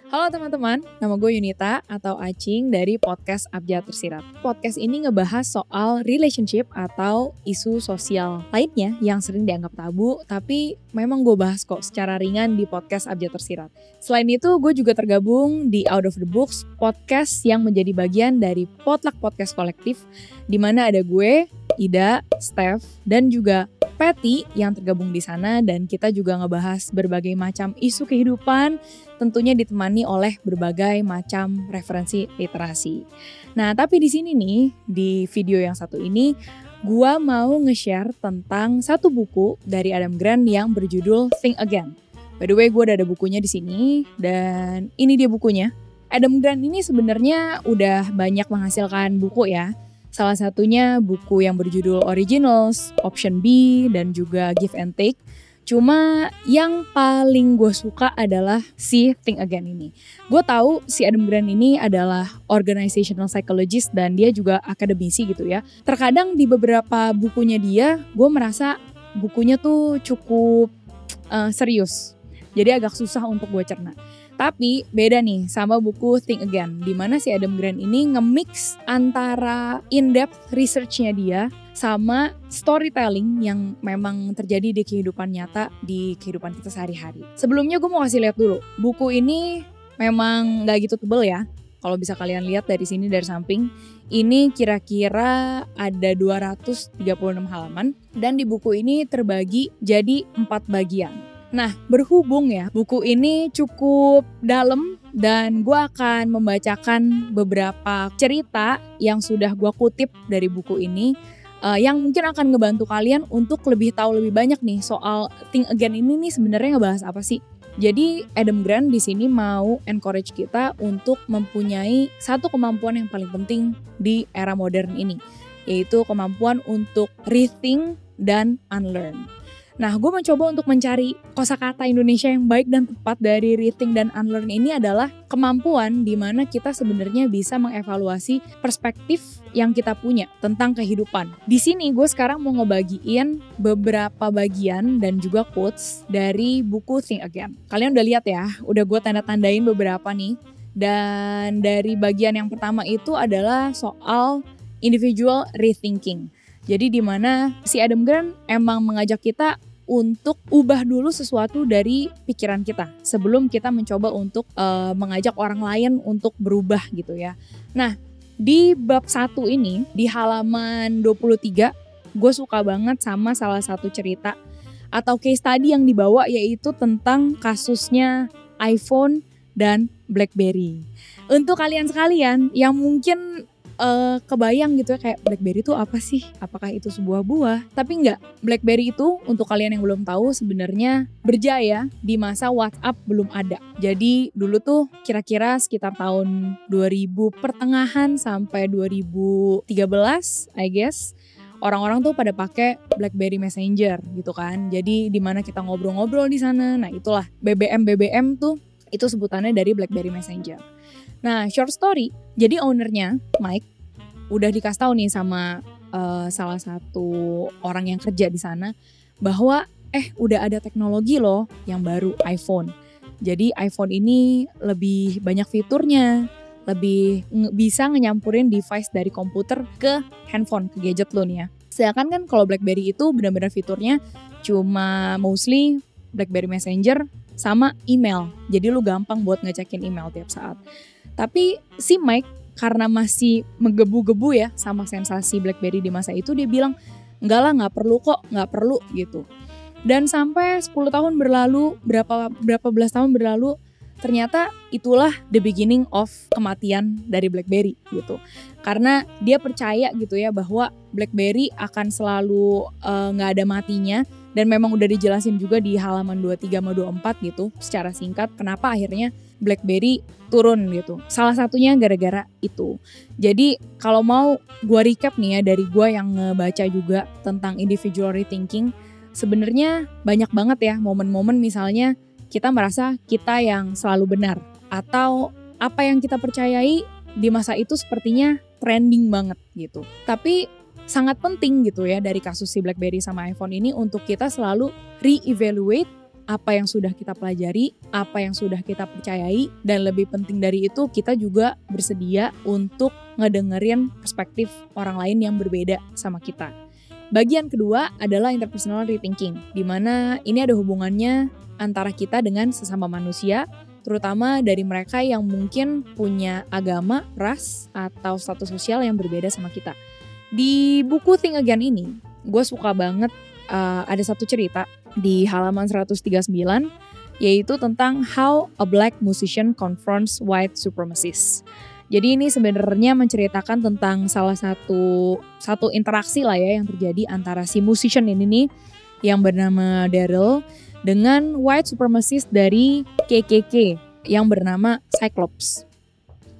Halo teman-teman, nama gue Yunita atau Acing dari podcast Abjad Tersirat. Podcast ini ngebahas soal relationship atau isu sosial lainnya yang sering dianggap tabu, tapi memang gue bahas kok secara ringan di podcast Abjad Tersirat. Selain itu, gue juga tergabung di Out of the Books, podcast yang menjadi bagian dari Potluck Podcast Kolektif, di mana ada gue, Ida, Steph, dan juga Patty yang tergabung di sana, dan kita juga ngebahas berbagai macam isu kehidupan, tentunya ditemani oleh berbagai macam referensi literasi. Nah, tapi di sini nih, di video yang satu ini, gua mau nge-share tentang satu buku dari Adam Grant yang berjudul Think Again. By the way, gue udah ada bukunya di sini, dan ini dia bukunya. Adam Grant ini sebenarnya udah banyak menghasilkan buku ya. Salah satunya buku yang berjudul Originals, Option B, dan juga Give and Take. Cuma yang paling gue suka adalah si Think Again ini. Gue tahu si Adam Grant ini adalah organizational psychologist dan dia juga akademisi gitu ya. Terkadang di beberapa bukunya dia, gue merasa bukunya tuh cukup serius. Jadi agak susah untuk gue cerna. Tapi beda nih sama buku Think Again, di mana si Adam Grant ini nge-mix antara in-depth research-nya dia sama storytelling yang memang terjadi di kehidupan nyata, di kehidupan kita sehari-hari. Sebelumnya gue mau kasih lihat dulu, buku ini memang gak gitu tebel ya. Kalau bisa kalian lihat dari sini, dari samping, ini kira-kira ada 236 halaman, dan di buku ini terbagi jadi 4 bagian. Nah, berhubung ya, buku ini cukup dalam dan gue akan membacakan beberapa cerita yang sudah gue kutip dari buku ini yang mungkin akan ngebantu kalian untuk lebih tahu lebih banyak nih soal Think Again ini nih sebenarnya ngebahas apa sih. Jadi Adam Grant di sini mau encourage kita untuk mempunyai satu kemampuan yang paling penting di era modern ini, yaitu kemampuan untuk rethink dan unlearn. Nah, gue mencoba untuk mencari kosakata Indonesia yang baik dan tepat dari rethink dan unlearn ini adalah kemampuan di mana kita sebenarnya bisa mengevaluasi perspektif yang kita punya tentang kehidupan. Di sini gue sekarang mau ngebagiin beberapa bagian dan juga quotes dari buku Think Again. Kalian udah lihat ya, udah gue tanda-tandain beberapa nih. Dan dari bagian yang pertama itu adalah soal individual rethinking. Jadi di mana si Adam Grant emang mengajak kita untuk ubah dulu sesuatu dari pikiran kita sebelum kita mencoba untuk mengajak orang lain untuk berubah gitu ya. Nah, di bab 1 ini di halaman 23 gue suka banget sama salah satu cerita atau case study yang dibawa, yaitu tentang kasusnya iPhone dan BlackBerry. Untuk kalian sekalian yang mungkin kebayang gitu ya, kayak BlackBerry itu apa sih? Apakah itu sebuah buah? Tapi enggak, BlackBerry itu untuk kalian yang belum tahu sebenarnya berjaya di masa WhatsApp belum ada. Jadi dulu tuh kira-kira sekitar tahun 2000 pertengahan sampai 2013 I guess, orang-orang tuh pada pakai BlackBerry Messenger gitu kan. Jadi di mana kita ngobrol-ngobrol di sana. Nah, itulah BBM tuh itu sebutannya dari BlackBerry Messenger. Nah, short story, jadi ownernya Mike udah dikasih tahu nih sama salah satu orang yang kerja di sana bahwa udah ada teknologi loh yang baru, iPhone. Jadi iPhone ini lebih banyak fiturnya, lebih bisa ngenyampurin device dari komputer ke handphone, ke gadget lo nih ya. Sedangkan kan kalau BlackBerry itu benar-benar fiturnya cuma mostly BlackBerry Messenger sama email. Jadi lu gampang buat ngecekin email tiap saat. Tapi si Mike karena masih menggebu-gebu ya sama sensasi BlackBerry di masa itu, dia bilang enggak lah, nggak perlu gitu. Dan sampai 10 tahun berlalu, berapa belas tahun berlalu, ternyata itulah the beginning of kematian dari BlackBerry gitu. Karena dia percaya gitu ya bahwa BlackBerry akan selalu nggak ada matinya. Dan memang udah dijelasin juga di halaman 23 sama 24 gitu secara singkat kenapa akhirnya BlackBerry turun gitu. Salah satunya gara-gara itu. Jadi kalau mau gue recap nih ya dari gue yang ngebaca juga tentang individual rethinking, sebenarnya banyak banget ya momen-momen misalnya kita merasa kita yang selalu benar atau apa yang kita percayai di masa itu sepertinya trending banget gitu. Tapi sangat penting gitu ya dari kasus si BlackBerry sama iPhone ini untuk kita selalu re-evaluate apa yang sudah kita pelajari, apa yang sudah kita percayai, dan lebih penting dari itu kita juga bersedia untuk ngedengerin perspektif orang lain yang berbeda sama kita. Bagian kedua adalah interpersonal rethinking, di mana ini ada hubungannya antara kita dengan sesama manusia, terutama dari mereka yang mungkin punya agama, ras, atau status sosial yang berbeda sama kita. Di buku Think Again ini, gue suka banget ada satu cerita di halaman 139, yaitu tentang How a Black Musician Confronts White Supremacists. Jadi ini sebenarnya menceritakan tentang salah satu interaksi lah ya yang terjadi antara si musician ini nih yang bernama Daryl dengan white supremacist dari KKK yang bernama Cyclops.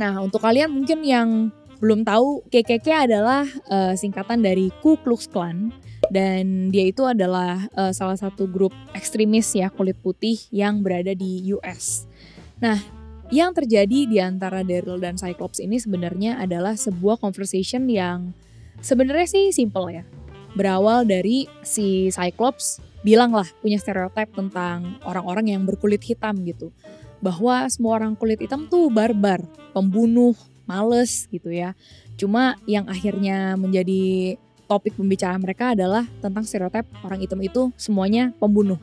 Nah, untuk kalian mungkin yang belum tahu, KKK adalah singkatan dari Ku Klux Klan, dan dia itu adalah salah satu grup ekstremis ya kulit putih yang berada di US. Nah, yang terjadi di antara Daryl dan Cyclops ini sebenarnya adalah sebuah conversation yang sebenarnya sih simple ya. Berawal dari si Cyclops bilang lah punya stereotip tentang orang-orang yang berkulit hitam gitu. Bahwa semua orang kulit hitam tuh barbar, pembunuh, males gitu ya. Cuma yang akhirnya menjadi topik pembicaraan mereka adalah tentang stereotip orang hitam itu semuanya pembunuh.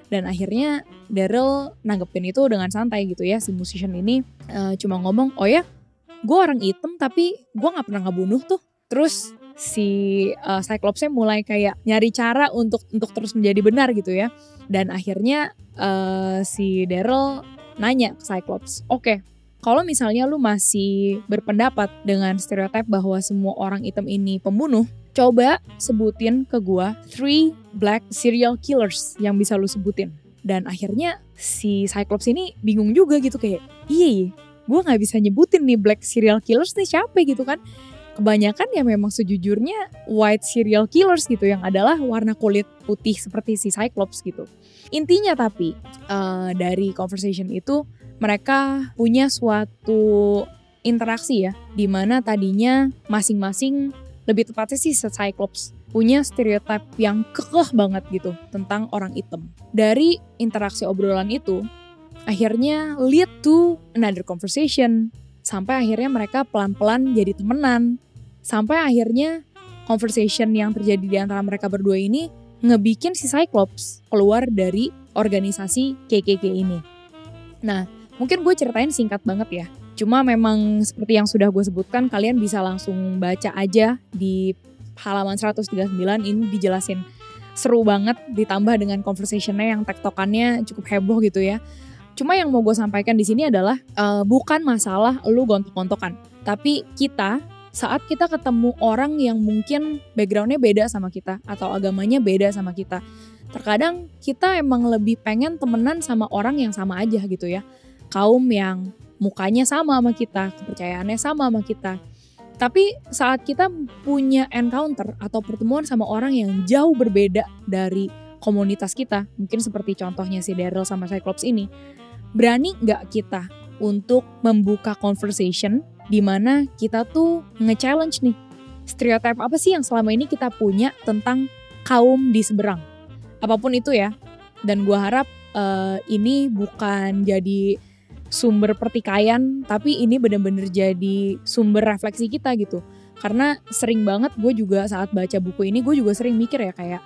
Dan akhirnya Daryl nanggepin itu dengan santai gitu ya. Si musician ini cuma ngomong, oh ya gue orang hitam tapi gue gak pernah ngebunuh tuh. Terus si Cyclopsnya mulai kayak nyari cara untuk terus menjadi benar gitu ya. Dan akhirnya si Daryl nanya ke Cyclops, oke, kalau misalnya lu masih berpendapat dengan stereotip bahwa semua orang hitam ini pembunuh, coba sebutin ke gua 3 black serial killers yang bisa lu sebutin. Dan akhirnya si Cyclops ini bingung juga gitu kayak, iya gua gak bisa nyebutin nih black serial killers nih siapa gitu kan. Kebanyakan ya memang sejujurnya white serial killers gitu yang adalah warna kulit putih seperti si Cyclops gitu. Intinya tapi dari conversation itu mereka punya suatu interaksi ya, di mana tadinya masing-masing, lebih tepatnya sih Cyclops punya stereotip yang kekeh banget gitu tentang orang hitam. Dari interaksi obrolan itu akhirnya lead to another conversation, sampai akhirnya mereka pelan-pelan jadi temenan, sampai akhirnya conversation yang terjadi di antara mereka berdua ini ngebikin si Cyclops keluar dari organisasi KKK ini. Nah, mungkin gue ceritain singkat banget ya. Cuma memang seperti yang sudah gue sebutkan, kalian bisa langsung baca aja di halaman 139, ini dijelasin seru banget, ditambah dengan conversation-nya yang tektokannya cukup heboh gitu ya. Cuma yang mau gue sampaikan di sini adalah bukan masalah lu gontok-gontokan, tapi saat kita ketemu orang yang mungkin background-nya beda sama kita atau agamanya beda sama kita, terkadang kita emang lebih pengen temenan sama orang yang sama aja gitu ya. Kaum yang mukanya sama kita, kepercayaannya sama kita. Tapi saat kita punya encounter atau pertemuan sama orang yang jauh berbeda dari komunitas kita, mungkin seperti contohnya si Daryl sama Cyclops ini, berani gak kita untuk membuka conversation di mana kita tuh nge-challenge nih, stereotip apa sih yang selama ini kita punya tentang kaum di seberang? Apapun itu ya. Dan gue harap ini bukan jadi sumber pertikaian, tapi ini benar-benar jadi sumber refleksi kita gitu. Karena sering banget gue juga saat baca buku ini, gue juga sering mikir ya kayak,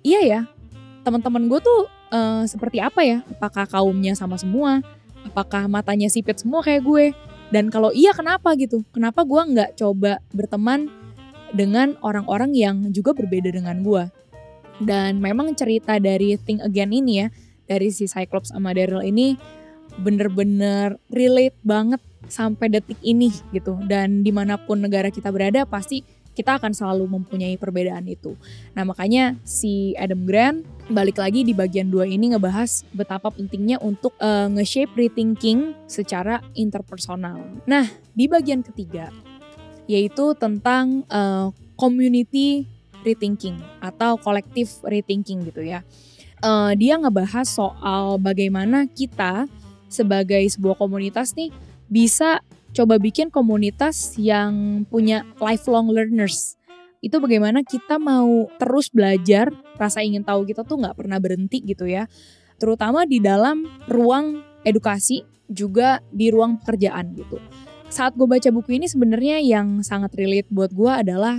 iya ya, teman-teman gue tuh seperti apa ya? Apakah kaumnya sama semua? Apakah matanya sipit semua kayak gue? Dan kalau iya kenapa gitu? Kenapa gue gak coba berteman dengan orang-orang yang juga berbeda dengan gue? Dan memang cerita dari Think Again ini ya, dari si Cyclops sama Daryl ini bener-bener relate banget sampai detik ini gitu. Dan dimanapun negara kita berada pasti kita akan selalu mempunyai perbedaan itu. Nah makanya si Adam Grant balik lagi di bagian 2 ini ngebahas betapa pentingnya untuk nge-shape rethinking secara interpersonal. Nah di bagian ketiga yaitu tentang community rethinking atau collective rethinking gitu ya. Dia ngebahas soal bagaimana kita sebagai sebuah komunitas nih bisa coba bikin komunitas yang punya lifelong learners. Itu bagaimana kita mau terus belajar, rasa ingin tahu kita tuh gak pernah berhenti gitu ya. terutama di dalam ruang edukasi juga di ruang pekerjaan gitu. Saat gue baca buku ini sebenarnya yang sangat relate buat gue adalah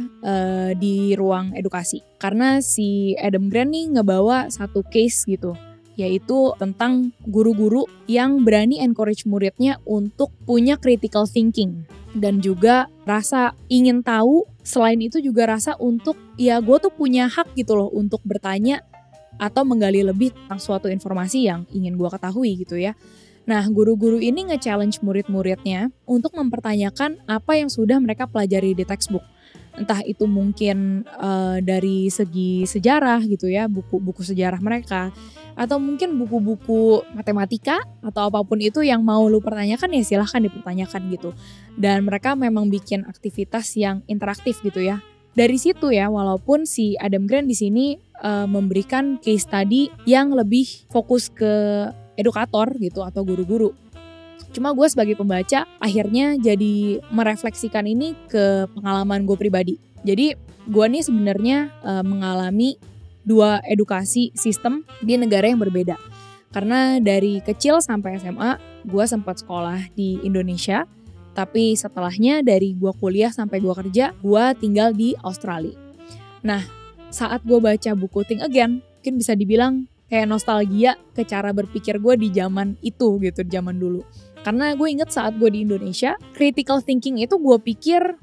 di ruang edukasi. Karena si Adam Grant nih ngebawa satu case gitu, yaitu tentang guru-guru yang berani encourage muridnya untuk punya critical thinking. Dan juga rasa ingin tahu, selain itu juga rasa untuk ya gue tuh punya hak gitu loh untuk bertanya atau menggali lebih tentang suatu informasi yang ingin gue ketahui gitu ya. Nah, guru-guru ini nge-challenge murid-muridnya untuk mempertanyakan apa yang sudah mereka pelajari di textbook. Entah itu mungkin dari segi sejarah gitu ya, buku-buku sejarah mereka, atau mungkin buku-buku matematika atau apapun itu yang mau lu pertanyakan ya silahkan dipertanyakan gitu. Dan mereka memang bikin aktivitas yang interaktif gitu ya. Dari situ ya, walaupun si Adam Grant di sini memberikan case study yang lebih fokus ke edukator gitu atau guru-guru. Cuma gue sebagai pembaca akhirnya jadi merefleksikan ini ke pengalaman gue pribadi. Jadi gue nih sebenarnya mengalami 2 edukasi sistem di negara yang berbeda. Karena dari kecil sampai SMA gue sempat sekolah di Indonesia. Tapi setelahnya dari gue kuliah sampai gue kerja, gue tinggal di Australia. Nah, saat gue baca buku Think Again, mungkin bisa dibilang kayak nostalgia ke cara berpikir gue di zaman itu gitu, di zaman dulu. Karena gue inget saat gue di Indonesia, critical thinking itu gue pikir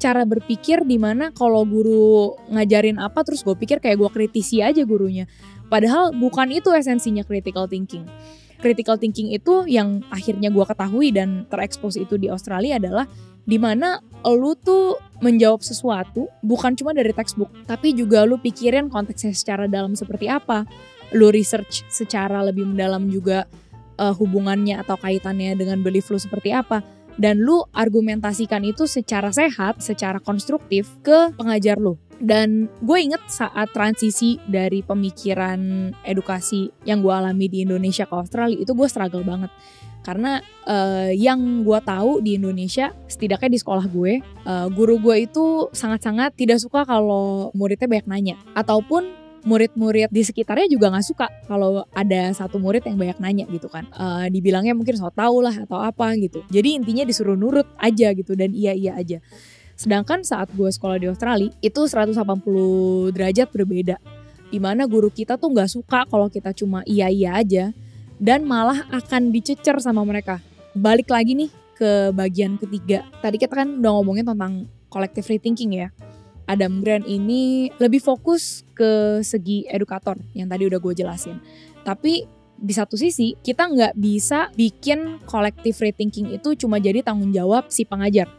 cara berpikir dimana kalau guru ngajarin apa terus gue pikir kayak gue kritisi aja gurunya. Padahal bukan itu esensinya critical thinking. Critical thinking itu yang akhirnya gue ketahui dan terekspos itu di Australia adalah dimana lu tuh menjawab sesuatu bukan cuma dari textbook, tapi juga lu pikirin konteksnya secara dalam seperti apa. Lu research secara lebih mendalam juga hubungannya atau kaitannya dengan belief lu seperti apa. Dan lu argumentasikan itu secara sehat, secara konstruktif ke pengajar lu. Dan gue inget saat transisi dari pemikiran edukasi yang gue alami di Indonesia ke Australia, itu gue struggle banget. Karena yang gue tahu di Indonesia, setidaknya di sekolah gue, guru gue itu sangat-sangat tidak suka kalau muridnya banyak nanya. Ataupun murid-murid di sekitarnya juga gak suka kalau ada satu murid yang banyak nanya gitu kan. Dibilangnya mungkin so tau lah atau apa gitu. Jadi intinya disuruh nurut aja gitu dan iya-iya aja. Sedangkan saat gue sekolah di Australia itu 180 derajat berbeda. Dimana guru kita tuh gak suka kalau kita cuma iya-iya aja. Dan malah akan dicecer sama mereka. Balik lagi nih ke bagian ketiga. Tadi kita kan udah ngomongin tentang collective rethinking ya. Adam Grant ini lebih fokus ke segi edukator yang tadi udah gue jelasin. Tapi di satu sisi kita nggak bisa bikin collective rethinking itu cuma jadi tanggung jawab si pengajar.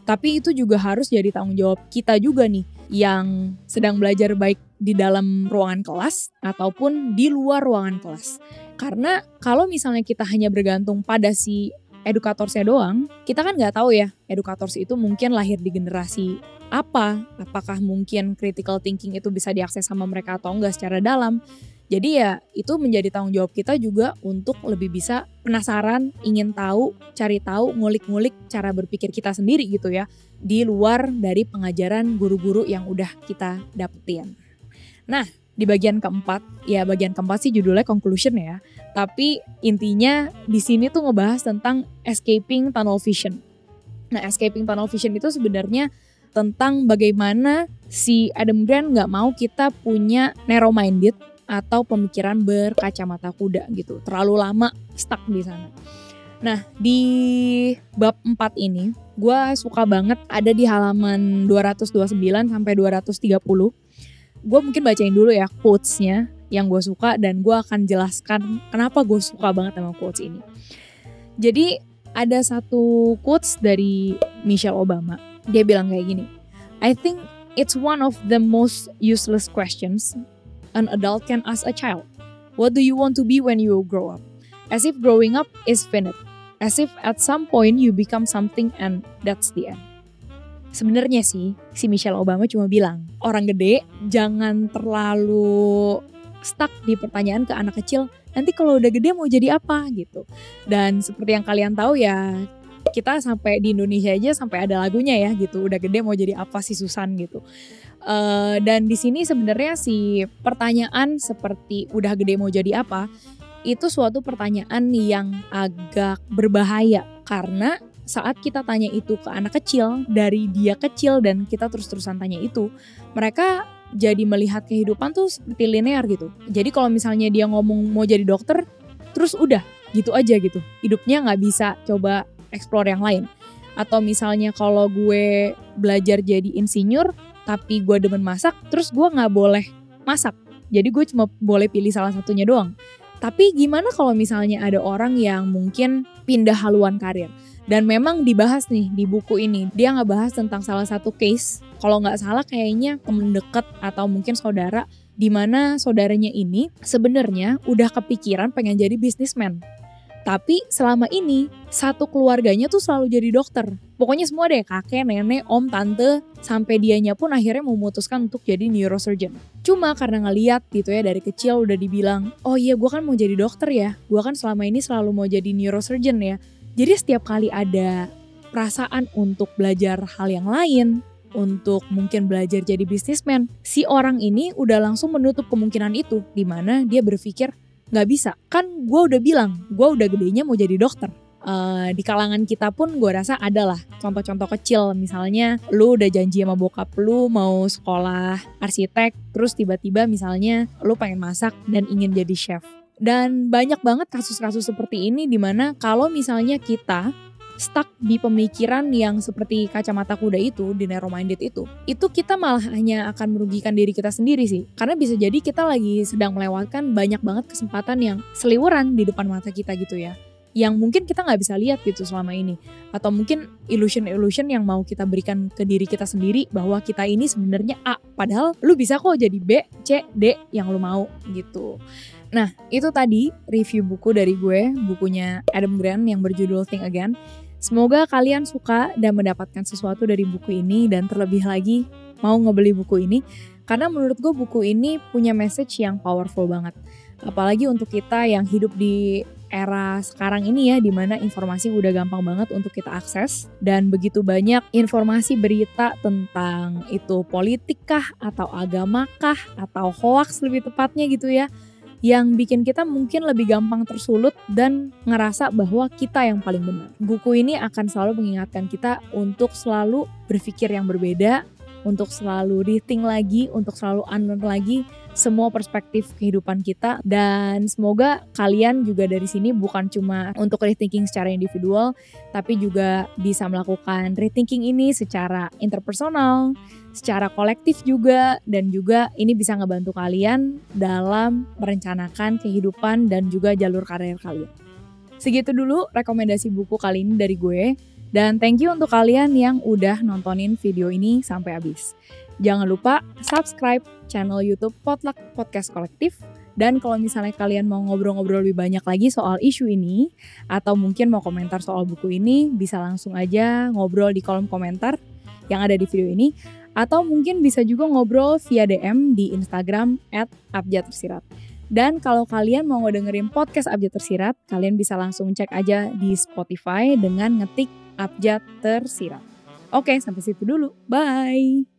Tapi itu juga harus jadi tanggung jawab kita juga nih yang sedang belajar baik di dalam ruangan kelas ataupun di luar ruangan kelas. Karena kalau misalnya kita hanya bergantung pada si edukatorsnya doang, kita kan nggak tahu ya edukators itu mungkin lahir di generasi apa, apakah mungkin critical thinking itu bisa diakses sama mereka atau enggak secara dalam. Jadi ya itu menjadi tanggung jawab kita juga untuk lebih bisa penasaran, ingin tahu, cari tahu, ngulik-ngulik cara berpikir kita sendiri gitu ya, di luar dari pengajaran guru-guru yang udah kita dapetin. Nah, di bagian keempat, ya bagian keempat sih judulnya conclusion ya, tapi intinya di sini tuh ngebahas tentang escaping tunnel vision. Nah, escaping tunnel vision itu sebenarnya tentang bagaimana si Adam Grant gak mau kita punya narrow-minded atau pemikiran berkacamata kuda gitu. Terlalu lama stuck di sana. Nah, di bab 4 ini, gue suka banget ada di halaman 229 sampai 230. Gue mungkin bacain dulu ya quotes-nya yang gue suka dan gue akan jelaskan kenapa gue suka banget sama quotes ini. Jadi, ada satu quotes dari Michelle Obama. Dia bilang kayak gini, I think it's one of the most useless questions an adult can ask a child. What do you want to be when you grow up? As if growing up is finite. As if at some point you become something and that's the end. Sebenarnya sih, si Michelle Obama cuma bilang, orang gede jangan terlalu stuck di pertanyaan ke anak kecil, nanti kalau udah gede mau jadi apa gitu. Dan seperti yang kalian tahu ya, kita sampai di Indonesia aja sampai ada lagunya ya gitu, udah gede mau jadi apa sih Susan gitu. Dan di sini sebenarnya si pertanyaan seperti udah gede mau jadi apa Itu suatu pertanyaan yang agak berbahaya karena saat kita tanya itu ke anak kecil, dari dia kecil dan kita terus-terusan tanya itu, mereka jadi melihat kehidupan tuh seperti linear gitu. Jadi kalau misalnya dia ngomong mau jadi dokter, terus udah gitu aja gitu. Hidupnya nggak bisa coba explore yang lain. Atau misalnya kalau gue belajar jadi insinyur, tapi gue demen masak, terus gue nggak boleh masak. Jadi gue cuma boleh pilih salah satunya doang. Tapi gimana kalau misalnya ada orang yang mungkin pindah haluan karir? Dan memang dibahas nih di buku ini. Dia ngebahas tentang salah satu case, kalau nggak salah kayaknya temen deket atau mungkin saudara, di mana saudaranya ini sebenarnya udah kepikiran pengen jadi bisnismen. Tapi selama ini satu keluarganya tuh selalu jadi dokter. Pokoknya semua deh, kakek, nenek, om, tante, sampai dianya pun akhirnya memutuskan untuk jadi neurosurgeon. Cuma karena ngeliat gitu ya dari kecil udah dibilang, oh iya gue kan mau jadi dokter ya, gue kan selama ini selalu mau jadi neurosurgeon ya. Jadi setiap kali ada perasaan untuk belajar hal yang lain, untuk mungkin belajar jadi bisnismen, si orang ini udah langsung menutup kemungkinan itu, di mana dia berpikir, nggak bisa, kan gue udah bilang, gue udah gedenya mau jadi dokter. Di kalangan kita pun gue rasa ada lah contoh-contoh kecil, misalnya lu udah janji sama bokap lu mau sekolah arsitek, terus tiba-tiba misalnya lu pengen masak dan ingin jadi chef. Dan banyak banget kasus-kasus seperti ini dimana kalau misalnya kita stuck di pemikiran yang seperti kacamata kuda itu, di narrow minded itu kita malah hanya akan merugikan diri kita sendiri sih. Karena bisa jadi kita lagi sedang melewatkan banyak banget kesempatan yang seliweran di depan mata kita gitu ya, yang mungkin kita nggak bisa lihat gitu selama ini. Atau mungkin illusion yang mau kita berikan ke diri kita sendiri bahwa kita ini sebenarnya A, padahal lu bisa kok jadi B, C, D yang lu mau gitu. Nah, itu tadi review buku dari gue, bukunya Adam Grant yang berjudul Think Again. Semoga kalian suka dan mendapatkan sesuatu dari buku ini, dan terlebih lagi mau ngebeli buku ini, karena menurut gue buku ini punya message yang powerful banget. Apalagi untuk kita yang hidup di era sekarang ini ya, dimana informasi udah gampang banget untuk kita akses, dan begitu banyak informasi berita tentang itu politik kah, atau agama kah, atau hoax lebih tepatnya gitu ya, yang bikin kita mungkin lebih gampang tersulut dan ngerasa bahwa kita yang paling benar. Buku ini akan selalu mengingatkan kita untuk selalu berpikir yang berbeda, untuk selalu rethink lagi, untuk selalu unlearn lagi semua perspektif kehidupan kita. Dan semoga kalian juga dari sini bukan cuma untuk rethinking secara individual, tapi juga bisa melakukan rethinking ini secara interpersonal, secara kolektif juga, dan juga ini bisa ngebantu kalian dalam merencanakan kehidupan dan juga jalur karir kalian. Segitu dulu rekomendasi buku kali ini dari gue. Dan thank you untuk kalian yang udah nontonin video ini sampai habis. Jangan lupa subscribe channel YouTube Potluck Podcast Kolektif. Dan kalau misalnya kalian mau ngobrol-ngobrol lebih banyak lagi soal isu ini, atau mungkin mau komentar soal buku ini, bisa langsung aja ngobrol di kolom komentar yang ada di video ini. Atau mungkin bisa juga ngobrol via DM di Instagram @abjadtersirat. Dan kalau kalian mau ngedengerin podcast Abjad Tersirat, kalian bisa langsung cek aja di Spotify dengan ngetik Abjad Tersirat. Oke, sampai situ dulu. Bye!